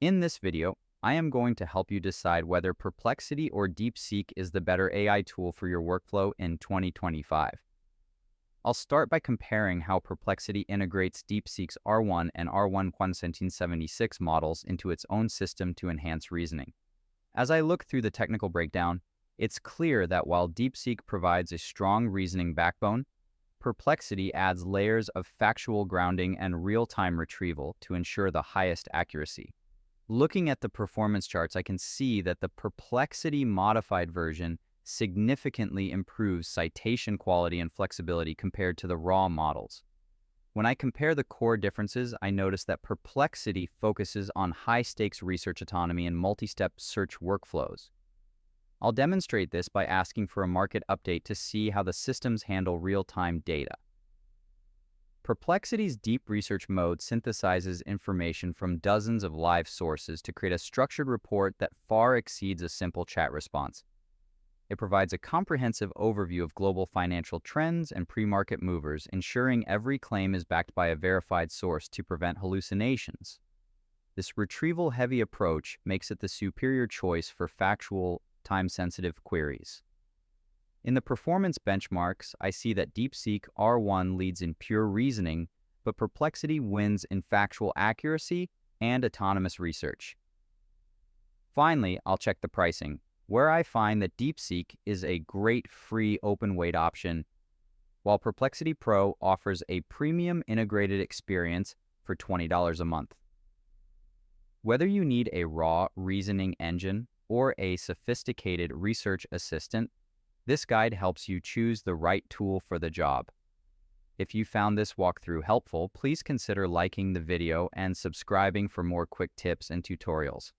In this video, I am going to help you decide whether Perplexity or Deepseek is the better AI tool for your workflow in 2025. I'll start by comparing how Perplexity integrates Deepseek's R1 and R1 1776 models into its own system to enhance reasoning. As I look through the technical breakdown, it's clear that while Deepseek provides a strong reasoning backbone, Perplexity adds layers of factual grounding and real-time retrieval to ensure the highest accuracy. Looking at the performance charts, I can see that the Perplexity modified version significantly improves citation quality and flexibility compared to the raw models. When I compare the core differences, I notice that Perplexity focuses on high-stakes research autonomy and multi-step search workflows. I'll demonstrate this by asking for a market update to see how the systems handle real-time data. Perplexity's deep research mode synthesizes information from dozens of live sources to create a structured report that far exceeds a simple chat response. It provides a comprehensive overview of global financial trends and pre-market movers, ensuring every claim is backed by a verified source to prevent hallucinations. This retrieval-heavy approach makes it the superior choice for factual, time-sensitive queries. In the performance benchmarks, I see that Deepseek R1 leads in pure reasoning, but Perplexity wins in factual accuracy and autonomous research. Finally, I'll check the pricing, where I find that Deepseek is a great free open-weight option, while Perplexity Pro offers a premium integrated experience for $20 a month. Whether you need a raw reasoning engine or a sophisticated research assistant, this guide helps you choose the right tool for the job. If you found this walkthrough helpful, please consider liking the video and subscribing for more quick tips and tutorials.